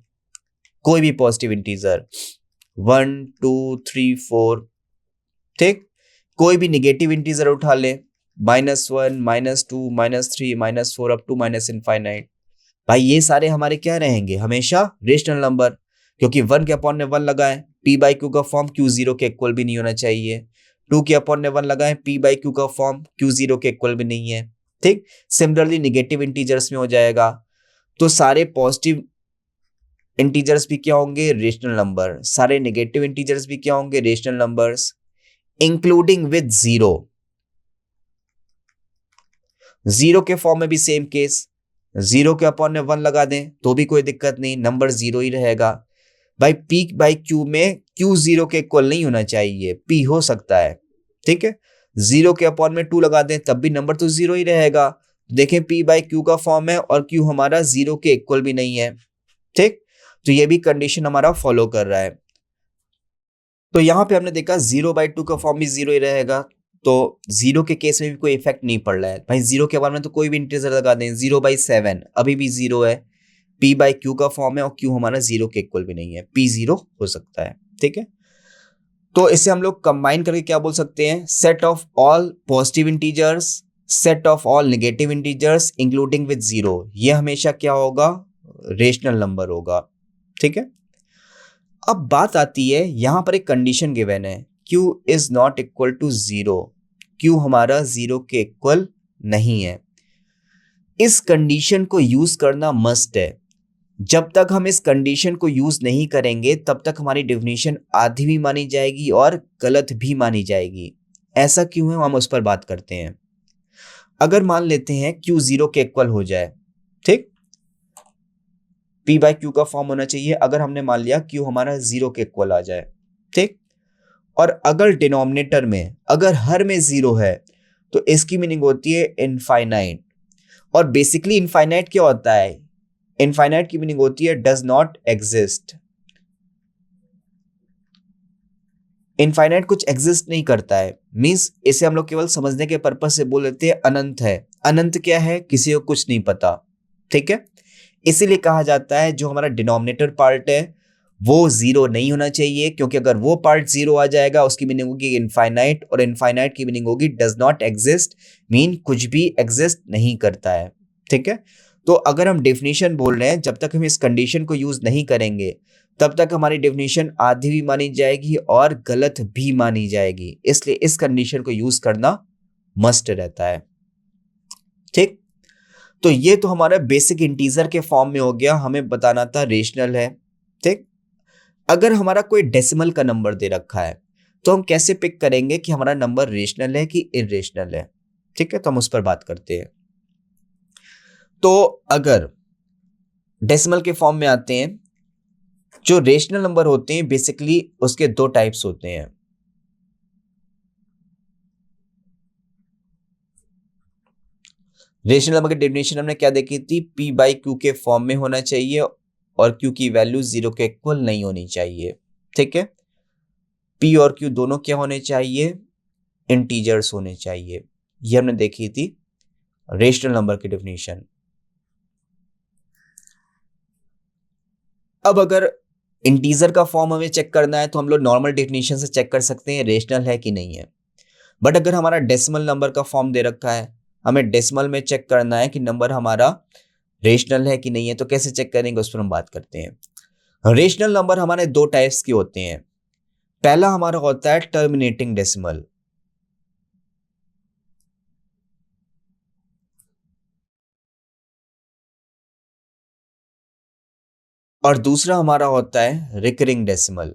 कोई भी पॉजिटिव इंटीजर 1 2 3 4, ठीक। कोई भी निगेटिव इंटीजर उठा ले, -1 -2 -3 -4 अप टू -इनफाइनाइट। भाई ये सारे हमारे क्या रहेंगे, हमेशा रेशनल नंबर, क्योंकि 1 के अपॉन में 1 लगाएं, p by q का फॉर्म q 0 के इक्वल भी नहीं होना चाहिए। 2 के अपॉन में 1 लगाएं, p by q का फॉर्म q 0 के इक्वल भी नहीं है, ठीक। सिमिलरली निगेटिव इंटीजर्स में हो जाएगा। तो सारे पॉजिटिव इंटीजर्स भी क्या होंगे, रेशनल नंबर। सारे नेगेटिव इंटीजर्स भी क्या होंगे, रेशनल नंबर्स, इंक्लूडिंग विद 0। 0 के फॉर्म में भी सेम केस, 0 के अपॉन में 1 लगा दें तो भी कोई दिक्कत नहीं, नंबर 0 ही रहेगा। भाई p बाई q में q 0 के इक्वल नहीं होना चाहिए, p हो सकता है, ठीक है। 0 के अपॉन में 2 लगा दें तब भी नंबर तो 0 ही रहेगा। देखें p बाई q का फॉर्म है और q हमारा 0 के इक्वल भी नहीं है, ठीक। तो ये भी कंडीशन हमारा फॉलो कर रहा है। तो यहाँ पे हमने देखा 0/2 का फॉर्म भी 0 ही रहेगा, तो 0 के केस में भी कोई इफेक्ट नहीं पड़ रहा है। भाई 0 के बाद में तो कोई भी इंटीजर लगा दें, 0/7 अभी भी 0 है, p बाई q का फॉर्म है और q हमारा 0 के इक्वल भी नहीं है, p 0 हो सकता है, ठीक है। तो इसे हम लोग कंबाइन करके क्या बोल सकते हैं, set of all positive integers, set of all negative integers including with 0। ये हमेशा क्या होगा, रेशनल नंबर होगा, ठीक है। अब बात आती है, यहां पर एक कंडीशन गिवन है, q is not equal to 0, q हमारा 0 के इक्वल नहीं है। इस कंडीशन को यूज करना मस्ट है। जब तक हम इस कंडीशन को यूज नहीं करेंगे तब तक हमारी डेफिनेशन आधी भी मानी जाएगी और गलत भी मानी जाएगी। ऐसा क्यों है, हम उस पर बात करते हैं। अगर मान लेते हैं q 0 के इक्वल हो जाए, ठीक, p बाई q का फॉर्म होना चाहिए। अगर हमने मान लिया q हमारा 0 के इक्वल आ जाए, ठीक, और अगर डिनोमिनेटर में, अगर हर में 0 है तो इसकी मीनिंग होती है इनफाइनाइट। और बेसिकली इनफाइनाइट क्या होता है, इनफाइनाइट की मीनिंग होती है डज नॉट एग्जिस्ट। इनफाइनाइट कुछ एग्जिस्ट नहीं करता है, मींस इसे हम लोग केवल समझने के पर्पज से बोल लेते हैं अनंत है। अनंत क्या है, किसी को कुछ नहीं पता, ठीक है। इसीलिए कहा जाता है जो हमारा डिनोमिनेटर पार्ट है वो 0 नहीं होना चाहिए, क्योंकि अगर वो पार्ट 0 आ जाएगा उसकी मीनिंग होगी इनफाइनाइट, और इनफाइनाइट की मीनिंग होगी डज नॉट एग्जिस्ट, मीन कुछ भी एग्जिस्ट नहीं करता है, ठीक है। तो अगर हम डेफिनेशन बोल रहे हैं, जब तक हम इस कंडीशन को यूज नहीं करेंगे तब तक हमारी डेफिनेशन आधी भी मानी जाएगी और गलत भी मानी जाएगी, इसलिए इस कंडीशन को यूज करना मस्ट रहता है। ठीक, तो ये तो हमारा बेसिक इंटीजर के फॉर्म में हो गया, हमें बताना था रेशनल है। ठीक, अगर हमारा कोई डेसिमल का नंबर दे रखा है तो हम कैसे पिक करेंगे कि हमारा नंबर रेशनल है कि इरेशनल है? ठीक है, तो हम उस पर बात करते हैं। तो अगर डेसिमल के फॉर्म में आते हैं, जो रेशनल नंबर होते हैं बेसिकली उसके दो टाइप्स होते हैं। रेशनल नंबर की डेफिनेशन हमने क्या देखी थी? p बाई क्यू के फॉर्म में होना चाहिए और q की वैल्यू 0 के इक्वल नहीं होनी चाहिए। ठीक है, p और q दोनों क्या होने चाहिए? इंटीजर्स होने चाहिए। ये हमने देखी थी रेशनल नंबर की डेफिनेशन। अब अगर इंटीजर का फॉर्म हमें चेक करना है तो हम लोग नॉर्मल डेफिनेशन से चेक कर सकते हैं रेशनल है कि नहीं है। बट अगर हमारा डेसिमल नंबर का फॉर्म दे रखा है, हमें डेसिमल में चेक करना है कि नंबर हमारा रेशनल है कि नहीं है, तो कैसे चेक करेंगे उस पर हम बात करते हैं। रेशनल नंबर हमारे दो टाइप्स के होते हैं। पहला हमारा होता है टर्मिनेटिंग डेसिमल, और दूसरा हमारा होता है रिकरिंग डेसिमल।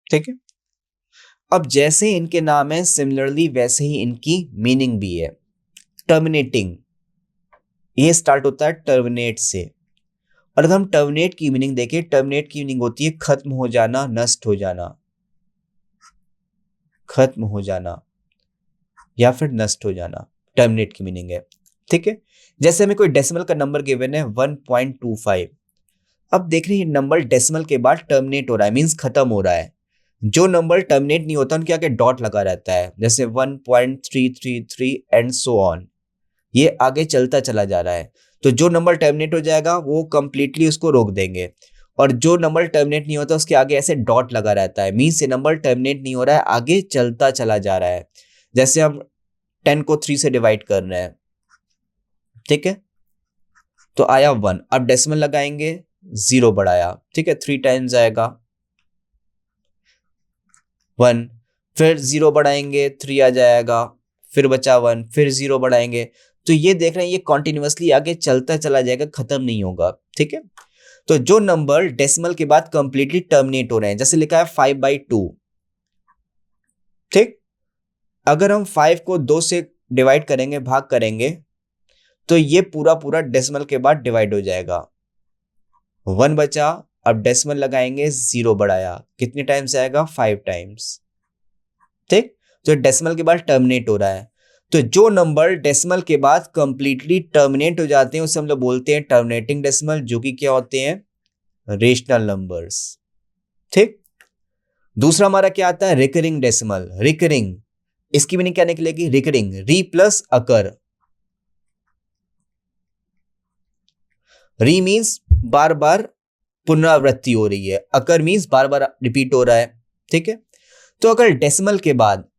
ठीक है, अब जैसे इनके नाम है सिमिलरली वैसे ही इनकी मीनिंग भी है। टर्मिनेटिंग, ये स्टार्ट होता है टर्मिनेट से, और अगर हम टर्मिनेट की मीनिंग देखें, टर्मिनेट की मीनिंग होती है खत्म हो जाना, नष्ट हो जाना, खत्म हो जाना या फिर नष्ट हो जाना, टर्मिनेट की मीनिंग है। ठीक है, जैसे हमें कोई डेसिमल का नंबर गिवन है 1.25, अब देख रहे हैं नंबर डेसिमल के बाद टर्मिनेट हो रहा है, मींस खत्म हो रहा है। जो नंबर टर्मिनेट नहीं होता उनके आगे डॉट लगा रहता है, जैसे 1.333 एंड सो ऑन, ये आगे चलता चला जा रहा है। तो जो नंबर टर्मिनेट हो जाएगा वो कंप्लीटली उसको रोक देंगे, और जो नंबर टर्मिनेट नहीं होता उसके आगे ऐसे डॉट लगा रहता है, मींस ये नंबर टर्मिनेट नहीं हो रहा है, आगे चलता चला जा रहा है। जैसे हम 10 को 3 से डिवाइड कर रहे हैं, ठीक है, तो आया 1, अब डेसिमल लगाएंगे, 0 बढ़ाया, ठीक है, 3 टाइम्स आएगा 1, फिर 0 बढ़ाएंगे 3 आ जाएगा, फिर बचा 1, फिर 0 बढ़ाएंगे। तो ये देख रहे हैं ये कॉन्टिन्यूअसली आगे चलता चला जाएगा, खत्म नहीं होगा। ठीक है, तो जो नंबर डेसिमल के बाद कंप्लीटली टर्मिनेट हो रहे हैं, जैसे लिखा है 5/2, ठीक, अगर हम 5 को 2 से डिवाइड करेंगे, भाग करेंगे, तो ये पूरा पूरा डेसिमल के बाद डिवाइड हो जाएगा, 1 बचा, अब डेसिमल लगाएंगे, 0 बढ़ाया, कितने टाइम्स आएगा? 5 टाइम्स। ठीक, तो डेसिमल के बाद टर्मिनेट हो रहा है। तो जो नंबर डेसिमल के बाद कंप्लीटली टर्मिनेट हो जाते हैं उसे हम लोग बोलते हैं टर्मिनेटिंग डेसिमल, जो कि क्या होते हैं? Rational numbers. ठीक, दूसरा हमारा क्या आता है? Recurring decimal. रिकरिंग, इसकी मीनिंग क्या निकलेगी? रिकरिंग, री प्लस अकर। री मीन्स बार बार पुनरावृत्ति हो रही है, अकर मीन्स बार बार रिपीट हो रहा है। ठीक है, तो अगर डेसिमल के बाद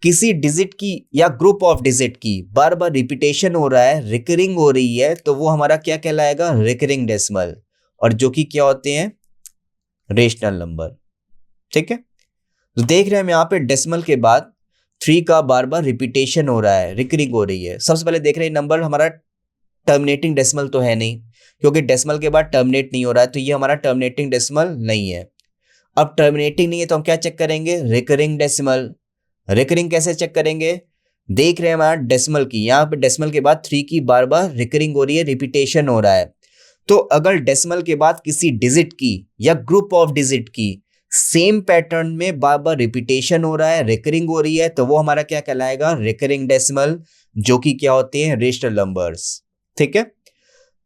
किसी डिजिट की या ग्रुप ऑफ डिजिट की बार बार रिपीटेशन हो रहा है, रिकरिंग हो रही है, तो वो हमारा क्या कहलाएगा? रिकरिंग डेसिमल, और जो कि क्या होते हैं? Rational number. ठीक है, तो देख रहे हैं हम यहाँ पे डेसिमल के बाद 3 का बार बार रिपीटेशन हो रहा है, रिकरिंग हो रही है। सबसे पहले देख रहे हैं नंबर हमारा टर्मिनेटिंग डेसिमल तो है नहीं, क्योंकि डेसिमल के बाद टर्मिनेट नहीं हो रहा है, तो ये हमारा टर्मिनेटिंग डेसिमल नहीं है। अब टर्मिनेटिंग नहीं है तो हम क्या चेक करेंगे? Recurring decimal. रिकरिंग कैसे चेक करेंगे? देख रहे हैं हमारा डेसिमल की, यहाँ पे डेसिमल के बाद 3 की बार बार रिकरिंग हो रही है, रिपीटेशन हो रहा है। तो अगर डेसिमल के बाद किसी डिजिट की या ग्रुप ऑफ डिजिट की सेम पैटर्न में बार बार रिपीटेशन हो रहा है, रिकरिंग हो रही है, तो वो हमारा क्या कहलाएगा? रिकरिंग डेसिमल, जो कि क्या होते हैं? Rational numbers. ठीक है,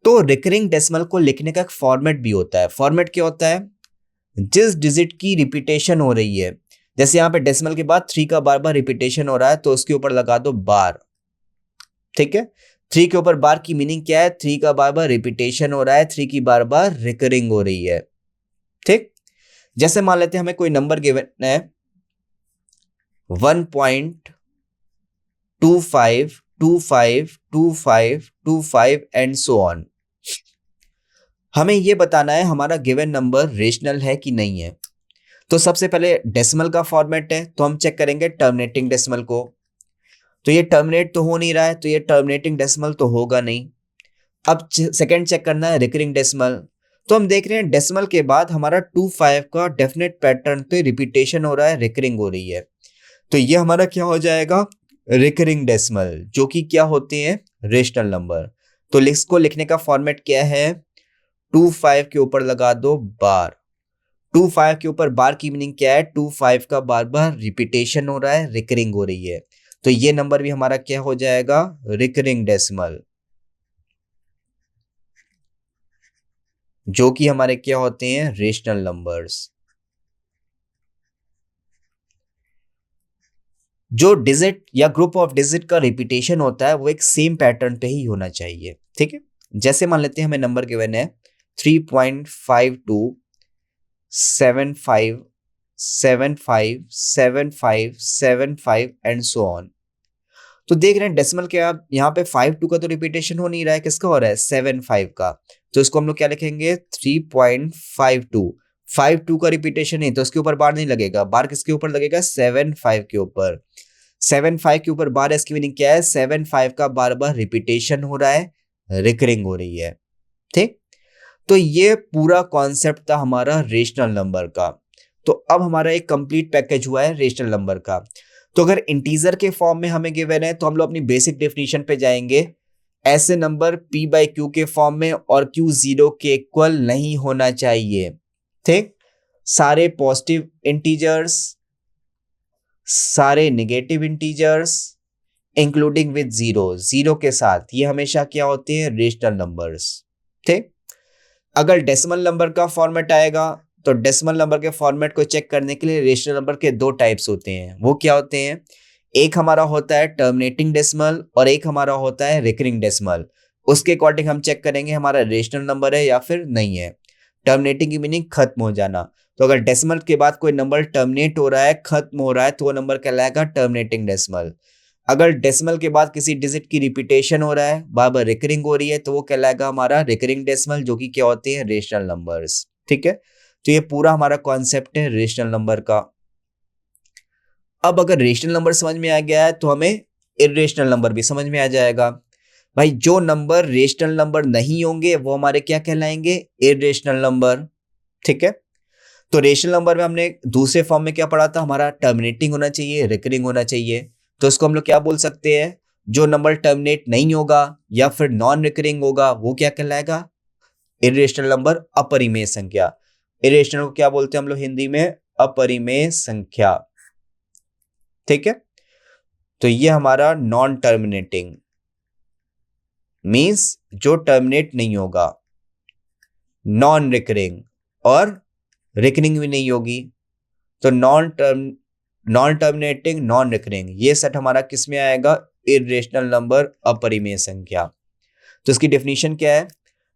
तो रिकरिंग डेसिमल को लिखने का एक फॉर्मेट भी होता है। फॉर्मेट क्या होता है? जिस डिजिट की रिपीटेशन हो रही है, जैसे यहाँ पे डेसिमल के बाद 3 का बार बार रिपीटेशन हो रहा है, तो उसके ऊपर लगा दो बार। ठीक है, 3 के ऊपर बार की मीनिंग क्या है? 3 का बार बार रिपीटेशन हो रहा है, 3 की बार बार रिकरिंग हो रही है। ठीक, जैसे मान लेते हैं हमें कोई नंबर गिवन है 1.25 25, 25, 25 एंड सो ऑन। हमें ये बताना है हमारा गिवन नंबर रेशनल है कि नहीं है। तो सबसे पहले डेसिमल का फॉर्मेट है, तो हम चेक करेंगे टर्मिनेटिंग डेसिमल को। तो ये टर्मिनेट तो हो नहीं रहा है, तो ये टर्मिनेटिंग डेसिमल तो होगा नहीं। अब सेकंड चेक करना है रिकरिंग डेसिमल। तो हम देख रहे हैं डेसिमल के बाद हमारा 25 का डेफिनेट पैटर्न पे रिपीटेशन हो रहा है, रिकरिंग हो रही है। तो ये हमारा क्या हो जाएगा, रिकरिंग डेसिमल, जो कि क्या होते हैं, रेशनल नंबर। तो इसको लिखने का फॉर्मेट क्या है, 25 के ऊपर लगा दो बार। 25 के ऊपर बार की मीनिंग क्या है, 25 का बार बार रिपीटेशन हो रहा है, रिकरिंग हो रही है। तो ये नंबर भी हमारा क्या हो जाएगा, रिकरिंग डेसिमल, जो कि हमारे क्या होते हैं, रेशनल नंबर्स। जो डिजिट या ग्रुप ऑफ डिजिट का रिपीटेशन होता है वो एक सेम पैटर्न पे ही होना चाहिए, ठीक है। जैसे मान लेते हैं हमें नंबर गिवन है 3.52 75 75 75 75 एंड सो ऑन। तो देख रहे हैं डेसिमल के, आप यहाँ पे 52 का तो रिपीटेशन हो नहीं रहा है, किसका हो रहा है, 75 का। तो इसको हम लोग क्या लिखेंगे, 3.52। 52 का रिपीटेशन है तो उसके ऊपर बार नहीं लगेगा, बार किसके ऊपर लगेगा, 75 के ऊपर। 75 के ऊपर बार, इसकी मीनिंग क्या है, 75 का बार बार रिपीटेशन हो रहा है, रिकरिंग हो रही है, ठीक। तो ये पूरा कॉन्सेप्ट था हमारा रेशनल नंबर का। तो अब हमारा एक कंप्लीट पैकेज हुआ है रेशनल नंबर का। तो अगर इंटीजर के फॉर्म में हमें गिवन है तो हम लोग अपनी बेसिक डेफिनेशन पे जाएंगे, ऐसे नंबर p बाई क्यू के फॉर्म में और q 0 के इक्वल नहीं होना चाहिए, ठीक। सारे पॉजिटिव इंटीजर्स, सारे negative integers including with zero, zero के साथ, ये हमेशा क्या होते हैं, रेशनल नंबर्स, ठीक। अगर डेसिमल नंबर का फॉर्मेट आएगा तो डेसिमल नंबर के फॉर्मेट को चेक करने के लिए रेशनल नंबर के दो टाइप्स होते हैं। वो क्या होते हैं, एक हमारा होता है टर्मिनेटिंग डेसिमल और एक हमारा होता है रिकरिंग डेसिमल। उसके अकॉर्डिंग हम चेक करेंगे हमारा रेशनल नंबर है या फिर नहीं है। टर्मिनेटिंग की मीनिंग खत्म हो जाना। तो अगर डेसिमल के बाद कोई नंबर टर्मिनेट हो रहा है, खत्म हो रहा है, तो वो नंबर कहलाएगा टर्मिनेटिंग डेसिमल। अगर डेसिमल के बाद किसी डिजिट की रिपीटेशन हो रहा है, बार बार रिकरिंग हो रही है, तो वो कहलाएगा हमारा रिकरिंग डेसिमल, जो कि क्या होते हैं, रेशनल नंबर्स, ठीक है। तो ये पूरा हमारा कॉन्सेप्ट है रेशनल नंबर का। अब अगर रेशनल नंबर समझ में आ गया है तो हमें इर्रेशनल नंबर भी समझ में आ जाएगा। भाई जो नंबर रेशनल नंबर नहीं होंगे वो हमारे क्या कहलाएंगे, इर्रेशनल नंबर, ठीक है। तो रेशनल नंबर में हमने दूसरे फॉर्म में क्या पढ़ा था, हमारा टर्मिनेटिंग होना चाहिए, रिकरिंग होना चाहिए। तो इसको हम लोग क्या बोल सकते हैं, जो नंबर टर्मिनेट नहीं होगा या फिर नॉन रिकरिंग होगा वो क्या कहलाएगा, इर्रेशनल नंबर, अपरिमेय संख्या। इर्रेशनल को क्या बोलते हैं हम लोग हिंदी में, अपरिमेय संख्या, ठीक है। तो ये हमारा नॉन टर्मिनेटिंग मींस जो टर्मिनेट नहीं होगा, नॉन रिकरिंग और रिकरिंग भी नहीं होगी। तो नॉन टर्मिनेटिंग, नॉन रिकरिंग, ये सेट हमारा किस में आएगा, इर्रेशनल नंबर, अपरिमेय संख्या। तो इसकी डेफिनेशन क्या है,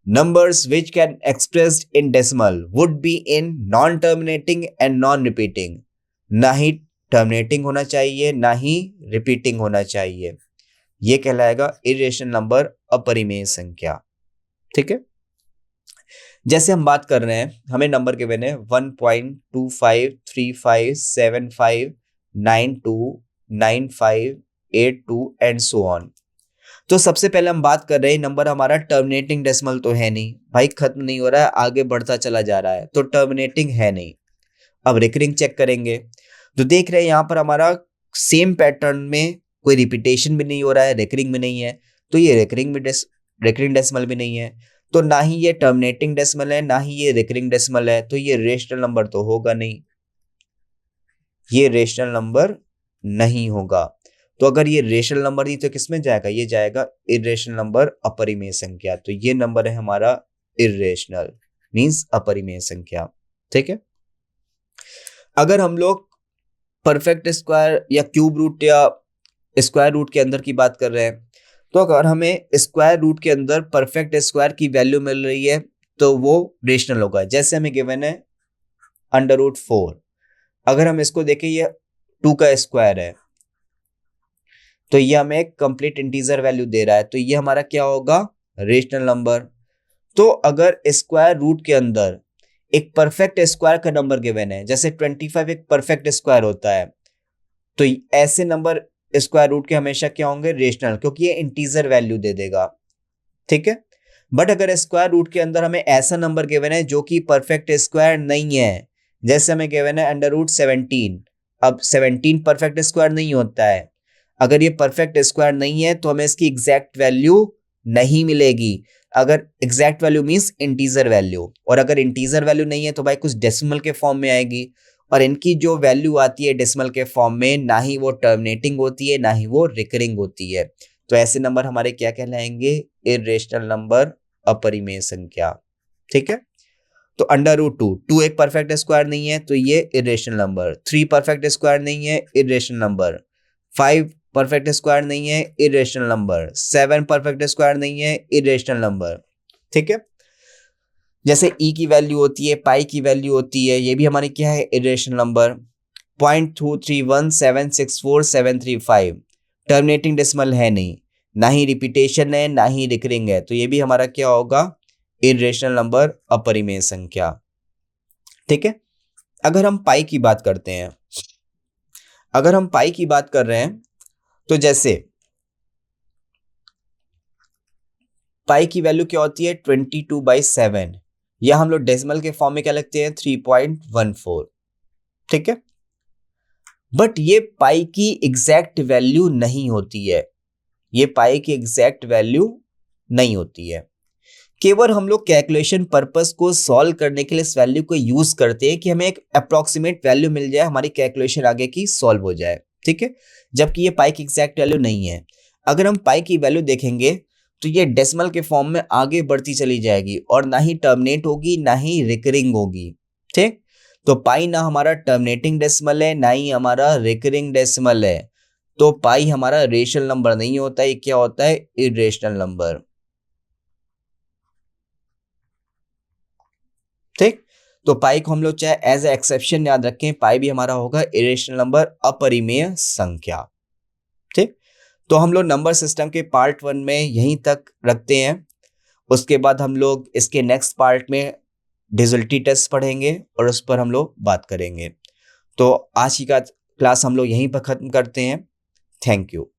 numbers which can expressed in decimal would be in non terminating and non repeating। ना ही टर्मिनेटिंग होना चाहिए ना ही रिपीटिंग होना चाहिए, ये कहलाएगा इर्रेशनल नंबर, अपरिमेय संख्या, ठीक है। जैसे हम बात कर रहे हैं, हमें नंबर के बने 1.253575929582 एंड सो ऑन। तो सबसे पहले हम बात कर रहे हैं, नंबर हमारा टर्मिनेटिंग डेसिमल तो है नहीं भाई, खत्म नहीं हो रहा है, आगे बढ़ता चला जा रहा है, तो टर्मिनेटिंग है नहीं। अब रिकरिंग चेक करेंगे तो देख रहे हैं यहाँ पर हमारा सेम पैटर्न में कोई रिपीटेशन भी नहीं हो रहा है, रिकरिंग भी नहीं है, तो ये रिकरिंग डेसिमल भी नहीं है। तो ना ही ये टर्मिनेटिंग डेसिमल है ना ही ये रिकरिंग डेसिमल है, तो ये रेशनल नंबर तो होगा नहीं, ये रेशनल नंबर नहीं होगा। तो अगर ये रेशनल नंबर नहीं तो किस में जाएगा, ये जाएगा इर्रेशनल नंबर, अपरिमेय संख्या। तो ये नंबर है हमारा इर्रेशनल मींस अपरिमेय संख्या, ठीक है। अगर हम लोग परफेक्ट स्क्वायर या क्यूब रूट या स्क्वायर रूट के अंदर की बात कर रहे हैं, तो अगर हमें स्क्वायर रूट के अंदर परफेक्ट स्क्वायर की वैल्यू मिल रही है तो वो रेशनल होगा। जैसे हमें गिवन है √4, अगर हम इसको देखें ये 2 का स्क्वायर है, तो ये हमें एक कंप्लीट इंटीजर वैल्यू दे रहा है, तो ये हमारा क्या होगा, रेशनल नंबर। तो अगर स्क्वायर रूट के अंदर एक परफेक्ट स्क्वायर का नंबर गिवन है, जैसे 25 एक परफेक्ट स्क्वायर होता है, तो ऐसे नंबर स्क्वायर रूट के हमेशा क्या होंगे, रेशनल, क्योंकि ये इंटीजर वैल्यू दे देगा, ठीक है। बट अगर स्क्वायर रूट के अंदर हमें ऐसा नंबर गिवन है जो कि परफेक्ट स्क्वायर नहीं है, जैसे हमें गिवन है अंडर रूट 17, अब 17 परफेक्ट स्क्वायर नहीं होता है। अगर ये परफेक्ट स्क्वायर नहीं है तो हमें इसकी एग्जैक्ट वैल्यू नहीं मिलेगी। अगर exact value means integer value, और अगर इंटीजर वैल्यू नहीं है तो भाई कुछ डेसिमल के फॉर्म में आएगी, और इनकी जो वैल्यू आती है डेसिमल के फॉर्म में, ना ही वो टर्मिनेटिंग होती है ना ही वो रिकरिंग होती है। तो ऐसे नंबर हमारे क्या कहलाएंगे, इर्रेशनल नंबर, अपरिमेय संख्या, ठीक है। तो अंडर रूट 2 एक परफेक्ट स्क्वायर नहीं है तो ये इर्रेशनल नंबर, 3 परफेक्ट स्क्वायर नहीं है, इर्रेशनल नंबर, 5 परफेक्ट स्क्वायर नहीं है, इर्रेशनल नंबर, 7 परफेक्ट स्क्वायर नहीं है, इर्रेशनल नंबर, ठीक है। जैसे ई की वैल्यू होती है, पाई की वैल्यू होती है, ये भी हमारी क्या है, इर्रेशनल नंबर। 0.231764 टर्मिनेटिंग डेसिमल है नहीं, ना ही रिपीटेशन है ना ही रिकरिंग है, तो ये भी हमारा क्या होगा, इर्रेशनल नंबर, अपरिमेय संख्या, ठीक है। अगर हम पाई की बात करते हैं, अगर हम पाई की बात कर रहे हैं, तो जैसे पाई की वैल्यू क्या होती है, 22/7, या हम लोग डेसिमल के फॉर्म में क्या लिखते हैं, 3.14, ठीक है। बट ये पाई की एग्जैक्ट वैल्यू नहीं होती है, ये पाई की एग्जैक्ट वैल्यू नहीं होती है। केवल हम लोग कैलकुलेशन पर्पस को सॉल्व करने के लिए इस वैल्यू को यूज करते हैं कि हमें एक अप्रोक्सीमेट वैल्यू मिल जाए, हमारी कैलकुलेशन आगे की सॉल्व हो जाए, ठीक है। जबकि ये पाई की एग्जैक्ट वैल्यू नहीं है। अगर हम पाई की वैल्यू देखेंगे तो ये डेसिमल के फॉर्म में आगे बढ़ती चली जाएगी और ना ही टर्मिनेट होगी ना ही रिकरिंग होगी, ठीक। तो पाई ना हमारा टर्मिनेटिंग डेसिमल है ना ही हमारा रिकरिंग डेसिमल है, तो पाई हमारा रेशनल नंबर नहीं होता है, क्या होता है, इर्रेशनल नंबर, ठीक। तो पाई को हम लोग चाहे एज ए एक्सेप्शन याद रखें, पाई भी हमारा होगा इरेशनल नंबर, अपरिमेय संख्या, ठीक। तो हम लोग नंबर सिस्टम के पार्ट 1 में यहीं तक रखते हैं। उसके बाद हम लोग इसके नेक्स्ट पार्ट में डिजिटलिटी टेस्ट पढ़ेंगे और उस पर हम लोग बात करेंगे। तो आज की क्लास हम लोग यहीं पर खत्म करते हैं। Thank you.